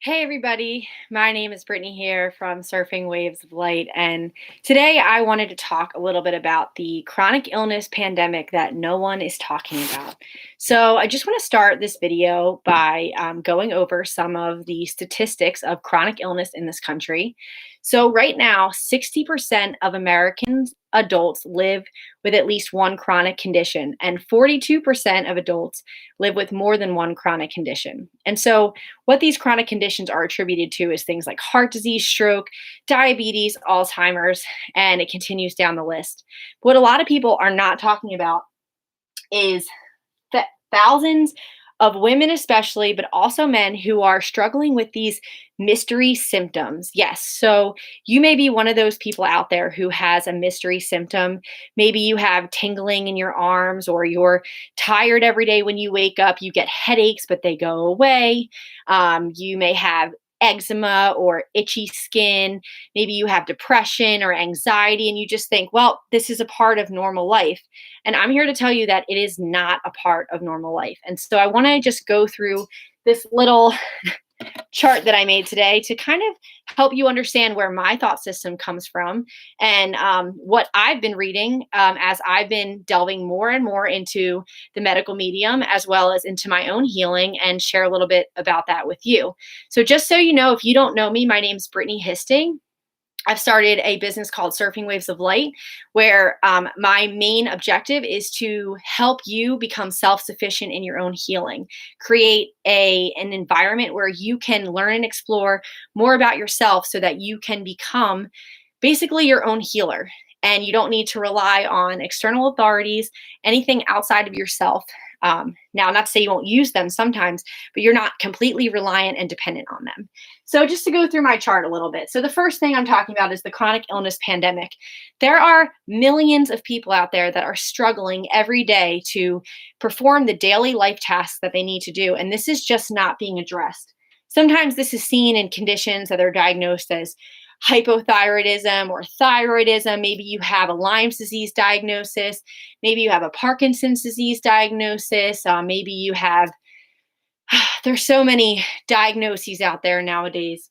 Hey everybody, my name is Brittany here from Surfing Waves of Light, and today I wanted to talk a little bit about the chronic illness pandemic that no one is talking about. So, I just want to start this video by going over some of the statistics of chronic illness in this country. So, right now, 60% of Americans adults live with at least one chronic condition, and 42% of adults live with more than one chronic condition. And so, what these chronic conditions are attributed to is things like heart disease, stroke, diabetes, Alzheimer's, and it continues down the list. What a lot of people are not talking about is that thousands of women, especially, but also men who are struggling with these mystery symptoms. Yes, so you may be one of those people out there who has a mystery symptom. Maybe you have tingling in your arms, or you're tired every day when you wake up. You get headaches, but they go away. You may have eczema or itchy skin. Maybe you have depression or anxiety, and you just think, well, this is a part of normal life. And I'm here to tell you that it is not a part of normal life. And so I want to just go through this little chart that I made today to kind of help you understand where my thought system comes from and what I've been reading as I've been delving more and more into the medical medium as well as into my own healing, and share a little bit about that with you. So, just so you know, if you don't know me, my name's Brittany Histing. I've started a business called Surfing Waves of Light, where my main objective is to help you become self-sufficient in your own healing, create an environment where you can learn and explore more about yourself so that you can become basically your own healer. And you don't need to rely on external authorities, anything outside of yourself. Now, not to say you won't use them sometimes, but you're not completely reliant and dependent on them. So, just to go through my chart a little bit. So, the first thing I'm talking about is the chronic illness pandemic. There are millions of people out there that are struggling every day to perform the daily life tasks that they need to do. And this is just not being addressed. Sometimes this is seen in conditions that are diagnosed as hypothyroidism or thyroidism. Maybe you have a Lyme's disease diagnosis. Maybe you have a Parkinson's disease diagnosis. Maybe you have, there's so many diagnoses out there nowadays.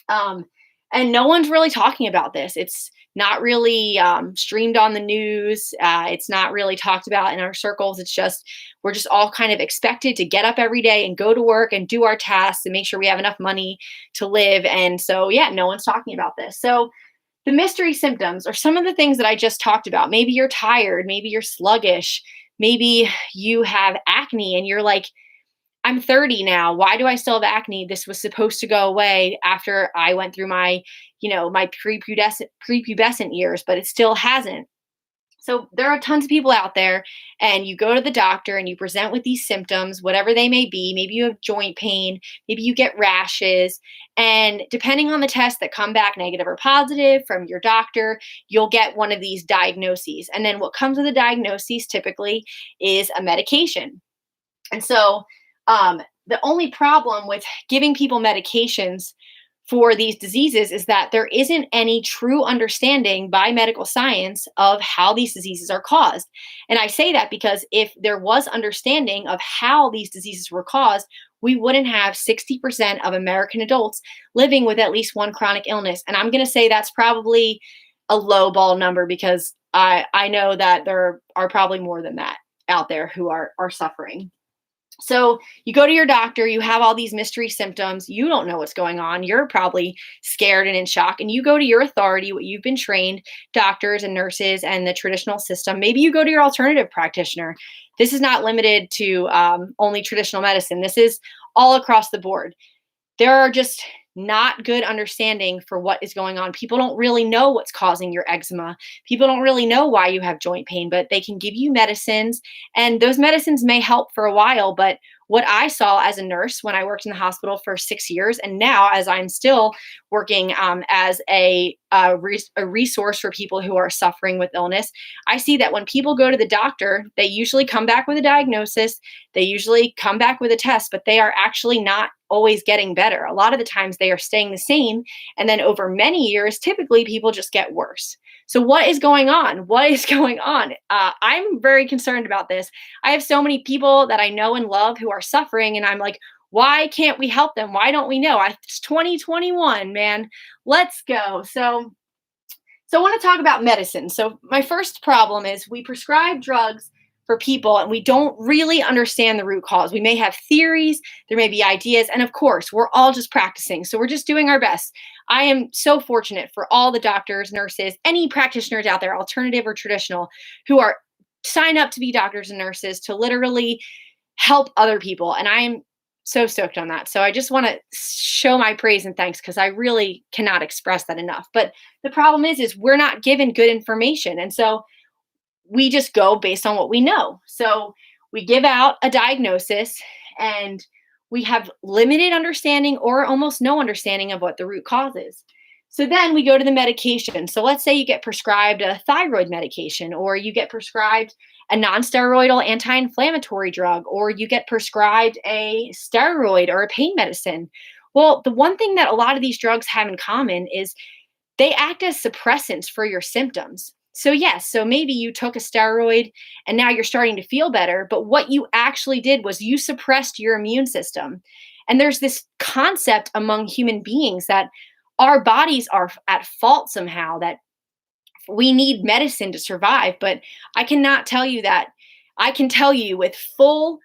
And no one's really talking about this. It's not really streamed on the news. It's not really talked about in our circles. It's just, we're just all kind of expected to get up every day and go to work and do our tasks and make sure we have enough money to live. And so, yeah, no one's talking about this. So, the mystery symptoms are some of the things that I just talked about. Maybe you're tired. Maybe you're sluggish. Maybe you have acne and you're like, I'm 30 now. Why do I still have acne? This was supposed to go away after I went through my, my prepubescent years, but it still hasn't. So there are tons of people out there, and you go to the doctor and you present with these symptoms, whatever they may be. Maybe you have joint pain, maybe you get rashes, and depending on the tests that come back negative or positive from your doctor, you'll get one of these diagnoses. And then what comes with the diagnoses typically is a medication. And so the only problem with giving people medications for these diseases is that there isn't any true understanding by medical science of how these diseases are caused. And I say that because if there was understanding of how these diseases were caused, we wouldn't have 60% of American adults living with at least one chronic illness. And I'm going to say that's probably a low ball number, because I know that there are probably more than that out there who are suffering. So you go to your doctor, you have all these mystery symptoms, you don't know what's going on, you're probably scared and in shock, and you go to your authority, what you've been trained, doctors and nurses and the traditional system. Maybe you go to your alternative practitioner. This is not limited to only traditional medicine. This is all across the board. There are just not good understanding for what is going on. People don't really know what's causing your eczema. People don't really know why you have joint pain, but they can give you medicines, and those medicines may help for a while. But what I saw as a nurse when I worked in the hospital for 6 years, and now as I'm still working as a resource for people who are suffering with illness, I see that when people go to the doctor, they usually come back with a diagnosis, they usually come back with a test, but they are actually not always getting better. A lot of the times they are staying the same. And then over many years, typically people just get worse. So what is going on? What is going on? I'm very concerned about this. I have so many people that I know and love who are suffering, and I'm like, Why can't we help them? Why don't we know? It's 2021, man. Let's go. So I want to talk about medicine. So my first problem is we prescribe drugs for people and we don't really understand the root cause. We may have theories, there may be ideas, and of course, we're all just practicing. So we're just doing our best. I am so fortunate for all the doctors, nurses, any practitioners out there, alternative or traditional, who are signed up to be doctors and nurses to literally help other people. And I am so stoked on that. So I just want to show my praise and thanks because I really cannot express that enough. But the problem is we're not given good information. And so we just go based on what we know. So we give out a diagnosis and we have limited understanding or almost no understanding of what the root cause is. So then we go to the medication. So let's say you get prescribed a thyroid medication, or you get prescribed a non-steroidal anti-inflammatory drug, or you get prescribed a steroid or a pain medicine. Well, the one thing that a lot of these drugs have in common is they act as suppressants for your symptoms. So, yes, so maybe you took a steroid and now you're starting to feel better, but what you actually did was you suppressed your immune system. And there's this concept among human beings that our bodies are at fault somehow, that we need medicine to survive. But I cannot tell you that. I can tell you with full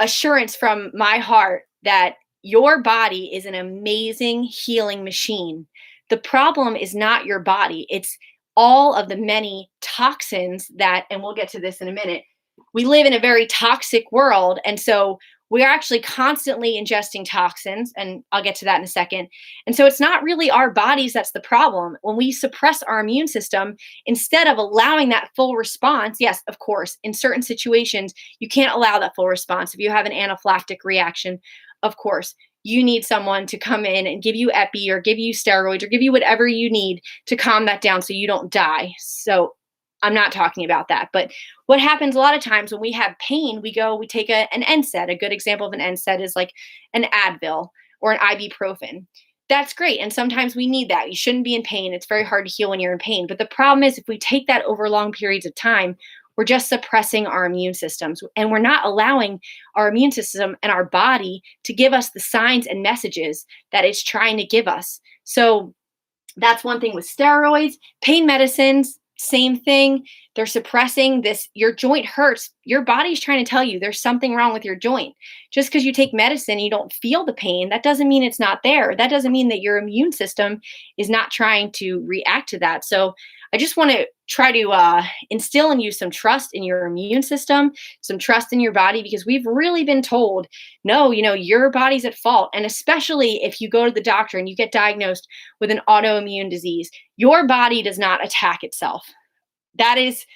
assurance from my heart that your body is an amazing healing machine. The problem is not your body, it's all of the many toxins that, and we'll get to this in a minute. We live in a very toxic world. And so we're actually constantly ingesting toxins, and I'll get to that in a second. And so it's not really our bodies that's the problem. When we suppress our immune system, instead of allowing that full response, yes, of course, in certain situations, you can't allow that full response. If you have an anaphylactic reaction, of course, you need someone to come in and give you epi or give you steroids or give you whatever you need to calm that down so you don't die. So I'm not talking about that. But what happens a lot of times when we have pain, we take an NSAID. A good example of an NSAID is like an Advil or an ibuprofen. That's great. And sometimes we need that. You shouldn't be in pain. It's very hard to heal when you're in pain. But the problem is if we take that over long periods of time, we're just suppressing our immune systems and we're not allowing our immune system and our body to give us the signs and messages that it's trying to give us. So that's one thing with steroids, pain medicines. Same thing. They're suppressing this. Your joint hurts. Your body's trying to tell you there's something wrong with your joint. Just because you take medicine, you don't feel the pain. That doesn't mean it's not there. That doesn't mean that your immune system is not trying to react to that. So I just want to try to instill in you some trust in your immune system, some trust in your body, because we've really been told, no, your body's at fault. And especially if you go to the doctor and you get diagnosed with an autoimmune disease, your body does not attack itself. That is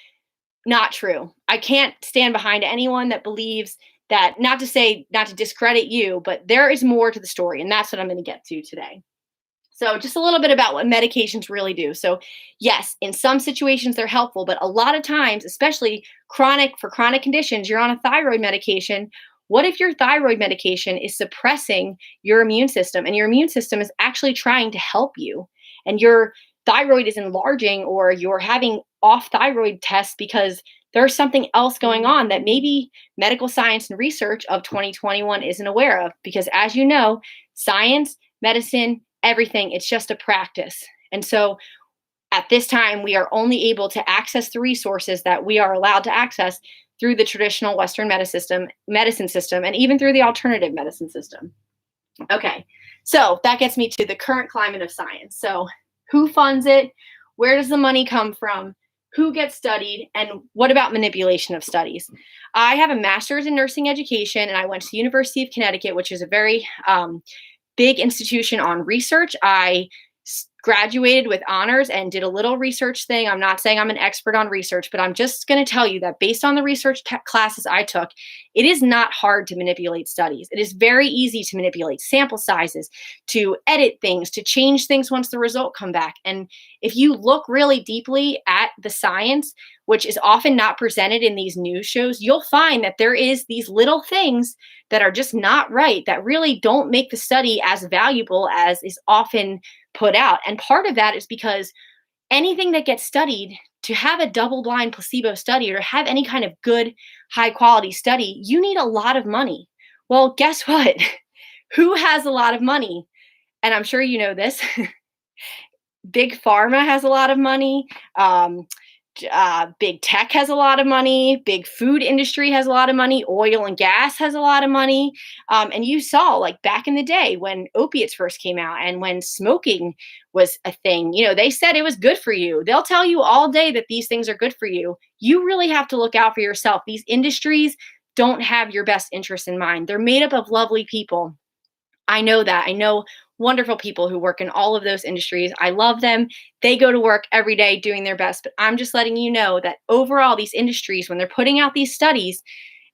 not true. I can't stand behind anyone that believes that, not to discredit you, but there is more to the story. And that's what I'm going to get to today. So just a little bit about what medications really do. So yes, in some situations they're helpful, but a lot of times, especially for chronic conditions, you're on a thyroid medication. What if your thyroid medication is suppressing your immune system and your immune system is actually trying to help you, and your thyroid is enlarging, or you're having off thyroid tests because there's something else going on that maybe medical science and research of 2021 isn't aware of? Because as you know, science, medicine, everything, it's just a practice. And so at this time, we are only able to access the resources that we are allowed to access through the traditional Western medicine system, and even through the alternative medicine system. Okay, so that gets me to the current climate of science. So who funds it? Where does the money come from? Who gets studied? And what about manipulation of studies? I have a master's in nursing education, and I went to the University of Connecticut, which is a very big institution on research. I graduated with honors and did a little research thing. I'm not saying I'm an expert on research, but I'm just going to tell you that based on the research classes I took, it is not hard to manipulate studies. It is very easy to manipulate sample sizes, to edit things, to change things once the result come back. And if you look really deeply at the science, which is often not presented in these news shows, you'll find that there is these little things that are just not right, that really don't make the study as valuable as is often put out. And part of that is because anything that gets studied, to have a double-blind placebo study or have any kind of good, high-quality study, you need a lot of money. Well, guess what? Who has a lot of money? And I'm sure you know this. Big Pharma has a lot of money. Big tech has a lot of money. Big food industry has a lot of money. Oil and gas has a lot of money. And you saw, like back in the day when opiates first came out and when smoking was a thing, they said it was good for you. They'll tell you all day that these things are good for you. You really have to look out for yourself. These industries don't have your best interest in mind. They're made up of lovely people. I know that. I know wonderful people who work in all of those industries. I love them. They go to work every day doing their best. But I'm just letting you know that overall, these industries, when they're putting out these studies,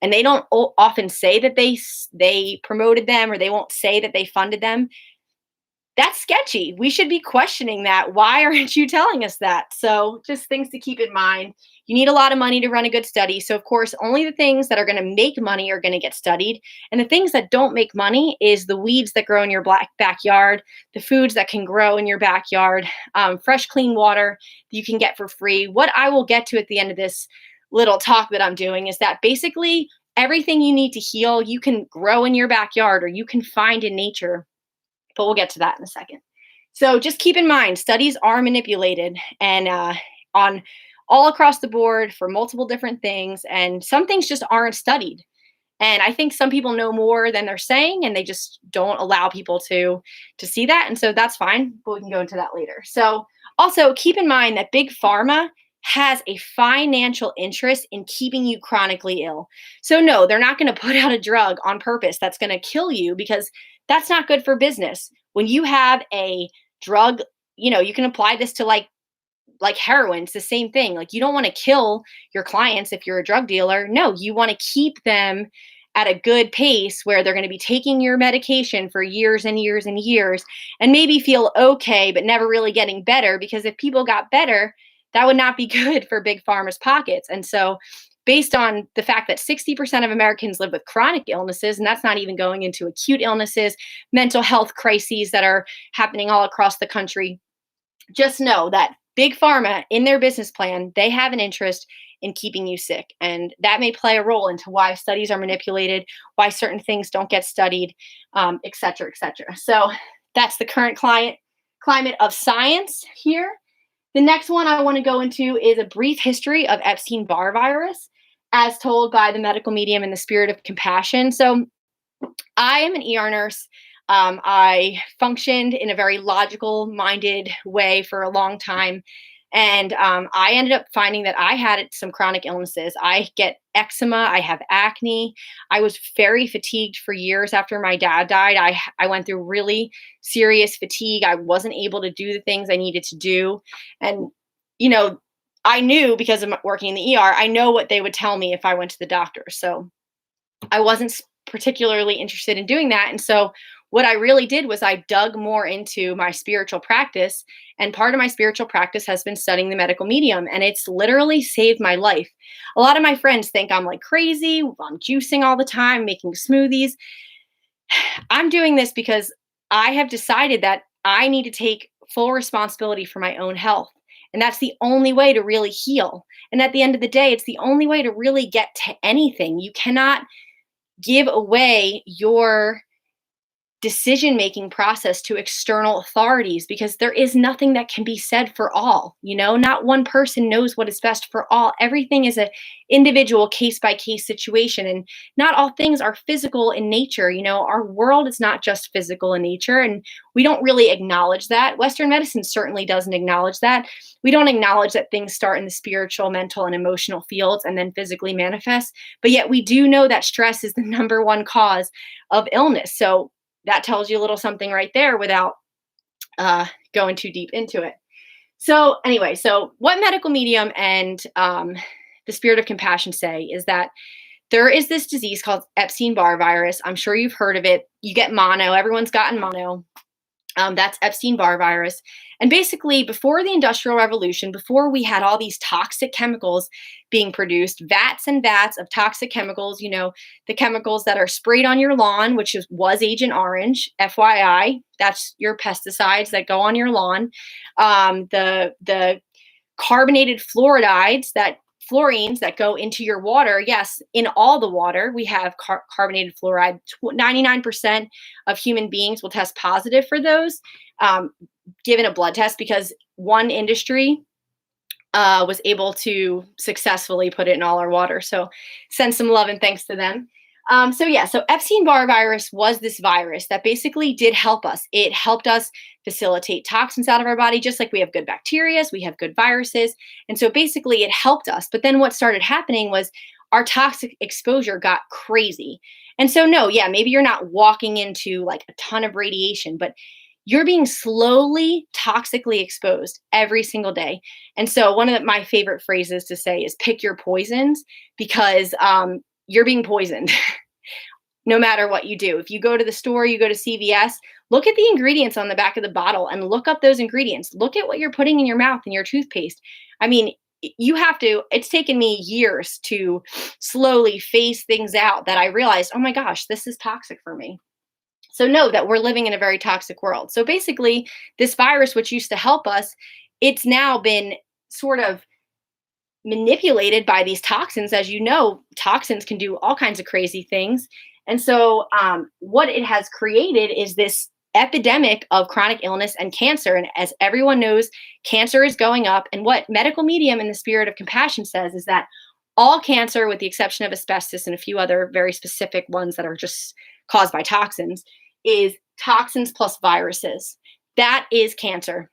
and they don't often say that they promoted them or they won't say that they funded them, that's sketchy. We should be questioning that. Why aren't you telling us that? So, just things to keep in mind. You need a lot of money to run a good study. So, of course, only the things that are going to make money are going to get studied. And the things that don't make money is the weeds that grow in your backyard, the foods that can grow in your backyard, fresh, clean water you can get for free. What I will get to at the end of this little talk that I'm doing is that basically everything you need to heal, you can grow in your backyard or you can find in nature, but we'll get to that in a second. So just keep in mind, studies are manipulated and on all across the board for multiple different things, and some things just aren't studied. And I think some people know more than they're saying, and they just don't allow people to see that. And so that's fine, but we can go into that later. So also keep in mind that Big Pharma has a financial interest in keeping you chronically ill. So no, they're not going to put out a drug on purpose that's going to kill you, because that's not good for business. When you have a drug, you can apply this to like heroin. It's the same thing. Like, you don't want to kill your clients if you're a drug dealer. No, you want to keep them at a good pace where they're going to be taking your medication for years and years and years and maybe feel okay, but never really getting better. Because if people got better, that would not be good for Big Pharma's pockets. And so, based on the fact that 60% of Americans live with chronic illnesses, and that's not even going into acute illnesses, mental health crises that are happening all across the country, just know that Big Pharma, in their business plan, they have an interest in keeping you sick. And that may play a role into why studies are manipulated, why certain things don't get studied, et cetera, et cetera. So that's the current climate of science here. The next one I want to go into is a brief history of Epstein-Barr virus, as told by the medical medium in the spirit of compassion. So I am an ER nurse. I functioned in a very logical minded way for a long time. And I ended up finding that I had some chronic illnesses. I get eczema. I have acne. I was very fatigued for years after my dad died. I went through really serious fatigue. I wasn't able to do the things I needed to do. And, you know, I knew, because of working in the ER, I know what they would tell me if I went to the doctor. So I wasn't particularly interested in doing that. And so what I really did was I dug more into my spiritual practice. And part of my spiritual practice has been studying the medical medium. And it's literally saved my life. A lot of my friends think I'm like crazy. I'm juicing all the time, making smoothies. I'm doing this because I have decided that I need to take full responsibility for my own health. And that's the only way to really heal. And at the end of the day, it's the only way to really get to anything. You cannot give away your decision-making process to external authorities, because there is nothing that can be said for all. Not one person knows what is best for all. Everything is an individual case-by-case situation, and not all things are physical in nature. Our world is not just physical in nature, and we don't really acknowledge that. Western medicine certainly doesn't acknowledge that. We don't acknowledge that things start in the spiritual, mental, and emotional fields and then physically manifest. But yet we do know that stress is the number one cause of illness. So that tells you a little something right there without going too deep into it. So anyway, so what medical medium and the spirit of compassion say is that there is this disease called Epstein-Barr virus. I'm sure you've heard of it. You get mono. Everyone's gotten mono. That's Epstein-Barr virus. And basically, before the Industrial Revolution, before we had all these toxic chemicals being produced, vats and vats of toxic chemicals, the chemicals that are sprayed on your lawn, which was Agent Orange, FYI, that's your pesticides that go on your lawn. The carbonated fluorides that fluorines that go into your water. Yes, in all the water, we have carbonated fluoride. 99% of human beings will test positive for those, um, given a blood test, because one industry was able to successfully put it in all our water. So send some love and thanks to them. So Epstein-Barr virus was this virus that basically did help us. It helped us facilitate toxins out of our body, just like we have good bacteria, we have good viruses. And so basically it helped us. But then what started happening was our toxic exposure got crazy. And so no, yeah, maybe you're not walking into like a ton of radiation, but you're being slowly toxically exposed every single day. And so one of my favorite phrases to say is pick your poisons, because you're being poisoned no matter what you do. If you go to the store, you go to CVS, look at the ingredients on the back of the bottle and look up those ingredients. Look at what you're putting in your mouth and your toothpaste. I mean, you have to, it's taken me years to slowly phase things out that I realized, oh my gosh, this is toxic for me. So know that we're living in a very toxic world. So basically, this virus, which used to help us, it's now been sort of manipulated by these toxins. As you know, toxins can do all kinds of crazy things. And so what it has created is this epidemic of chronic illness and cancer. And as everyone knows, cancer is going up. And what medical medium in the spirit of compassion says is that all cancer, with the exception of asbestos and a few other very specific ones that are just caused by toxins, is toxins plus viruses. That is cancer.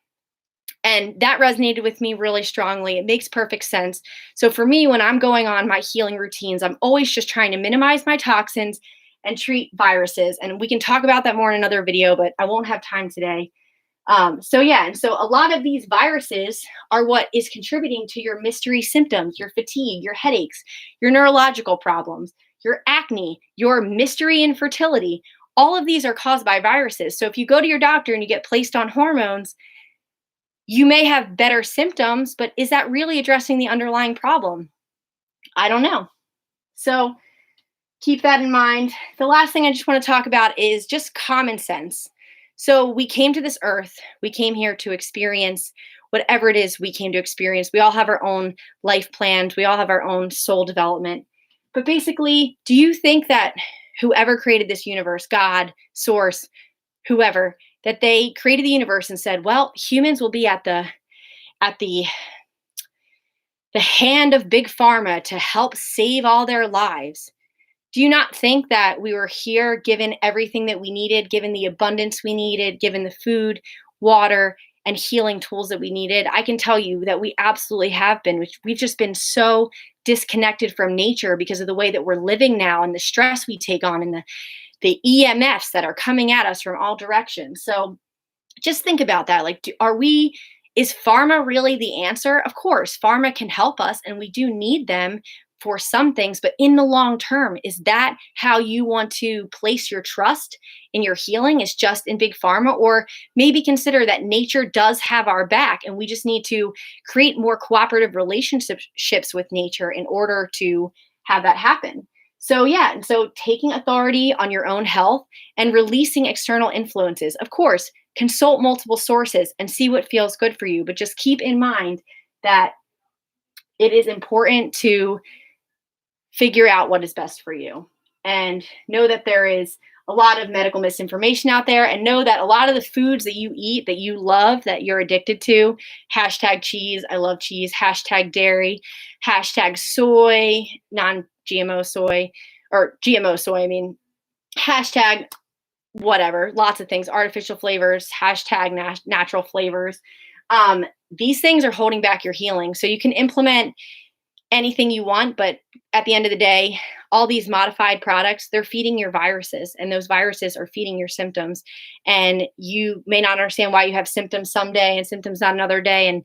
And that resonated with me really strongly. It makes perfect sense. So for me, when I'm going on my healing routines, I'm always just trying to minimize my toxins and treat viruses. And we can talk about that more in another video, but I won't have time today. And so a lot of these viruses are what is contributing to your mystery symptoms, your fatigue, your headaches, your neurological problems, your acne, your mystery infertility. All of these are caused by viruses. So if you go to your doctor and you get placed on hormones, you may have better symptoms, but is that really addressing the underlying problem? I don't know. So keep that in mind. The last thing I just want to talk about is just common sense. So we came to this earth, we came here to experience whatever it is we came to experience. We all have our own life planned, we all have our own soul development. But basically, do you think that whoever created this universe, God, source, whoever, that they created the universe and said, well, humans will be at the hand of Big Pharma to help save all their lives? Do you not think that we were here given everything that we needed, given the abundance we needed, given the food, water, and healing tools that we needed? I can tell you that we absolutely have been. We've just been so disconnected from nature because of the way that we're living now and the stress we take on and the EMFs that are coming at us from all directions. So just think about that. Like, is pharma really the answer? Of course, pharma can help us and we do need them for some things, but in the long term, is that how you want to place your trust in your healing, is just in Big Pharma? Or maybe consider that nature does have our back and we just need to create more cooperative relationships with nature in order to have that happen. So taking authority on your own health and releasing external influences. Of course, consult multiple sources and see what feels good for you, but just keep in mind that it is important to figure out what is best for you. And know that there is a lot of medical misinformation out there, and know that a lot of the foods that you eat, that you love, that you're addicted to, hashtag cheese, I love cheese, hashtag dairy, hashtag soy, non-GMO soy, or GMO soy, I mean, hashtag whatever, lots of things, artificial flavors, hashtag natural flavors. These things are holding back your healing. So you can implement anything you want, but at the end of the day, all these modified products, they're feeding your viruses, and those viruses are feeding your symptoms. And you may not understand why you have symptoms someday and symptoms not another day. And,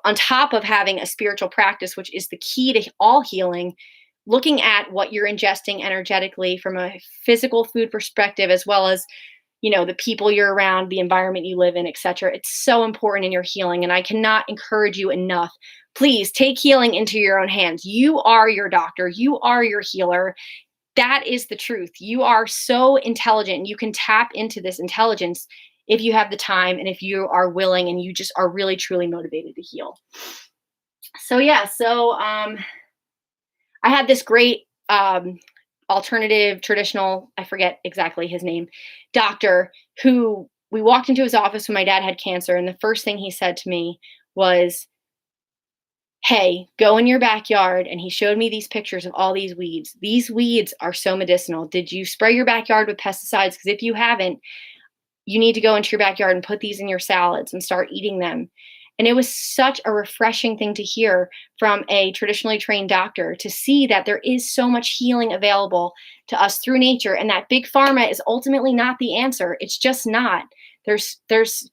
on top of having a spiritual practice, which is the key to all healing, looking at what you're ingesting energetically from a physical food perspective, as well as the people you're around, the environment you live in, etc. It's so important in your healing. And I cannot encourage you enough. Please take healing into your own hands. You are your doctor. You are your healer. That is the truth. You are so intelligent, and you can tap into this intelligence if you have the time and if you are willing and you just are really, truly motivated to heal. I had this great alternative, traditional, I forget exactly his name, doctor who we walked into his office when my dad had cancer. And the first thing he said to me was, "Hey, go in your backyard." And he showed me these pictures of all these weeds. These weeds are so medicinal. Did you spray your backyard with pesticides? Because if you haven't, you need to go into your backyard and put these in your salads and start eating them. And it was such a refreshing thing to hear from a traditionally trained doctor, to see that there is so much healing available to us through nature, and that big pharma is ultimately not the answer. It's just not. There's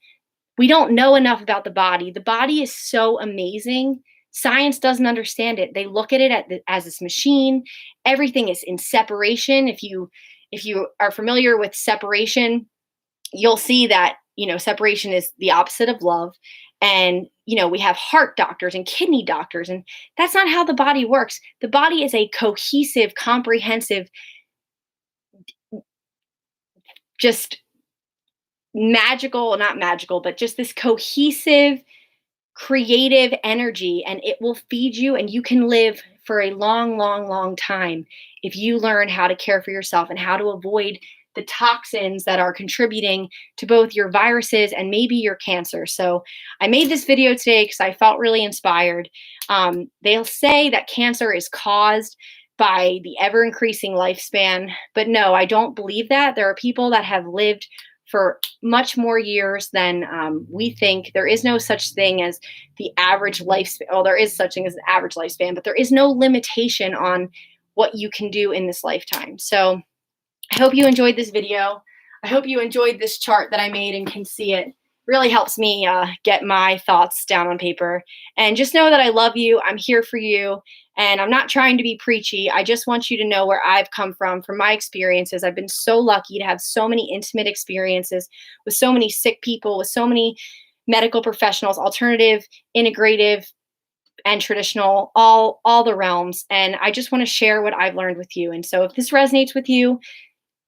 we don't know enough about the body. The body is so amazing. Science doesn't understand it. They look at it as this machine. Everything is in separation. If you are familiar with separation, you'll see that, separation is the opposite of love. And we have heart doctors and kidney doctors, and that's not how the body works. The body is a cohesive, comprehensive, just magical, not magical, but just this cohesive, creative energy, and it will feed you, and you can live for a long, long, long time if you learn how to care for yourself and how to avoid the toxins that are contributing to both your viruses and maybe your cancer. So I made this video today because I felt really inspired. They'll say that cancer is caused by the ever increasing lifespan, but no, I don't believe that. There are people that have lived for much more years than we think. There is no such thing as the average lifespan. Well, there is such thing as an average lifespan, but there is no limitation on what you can do in this lifetime. So I hope you enjoyed this video. I hope you enjoyed this chart that I made and can see it. Really helps me get my thoughts down on paper. And just know that I love you. I'm here for you. And I'm not trying to be preachy. I just want you to know where I've come from my experiences. I've been so lucky to have so many intimate experiences with so many sick people, with so many medical professionals, alternative, integrative, and traditional, all the realms. And I just want to share what I've learned with you. And so if this resonates with you,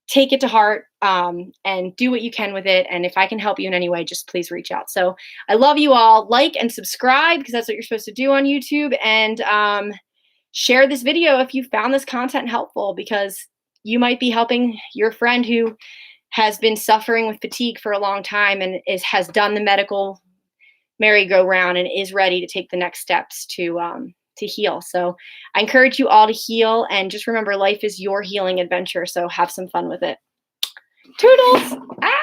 take it to heart, and do what you can with it. And if I can help you in any way, just please reach out. So I love you all. Like and subscribe, because that's what you're supposed to do on YouTube. And share this video if you found this content helpful, because you might be helping your friend who has been suffering with fatigue for a long time and has done the medical merry-go-round and is ready to take the next steps to heal. So I encourage you all to heal, and just remember, life is your healing adventure. So have some fun with it. Toodles! Ah!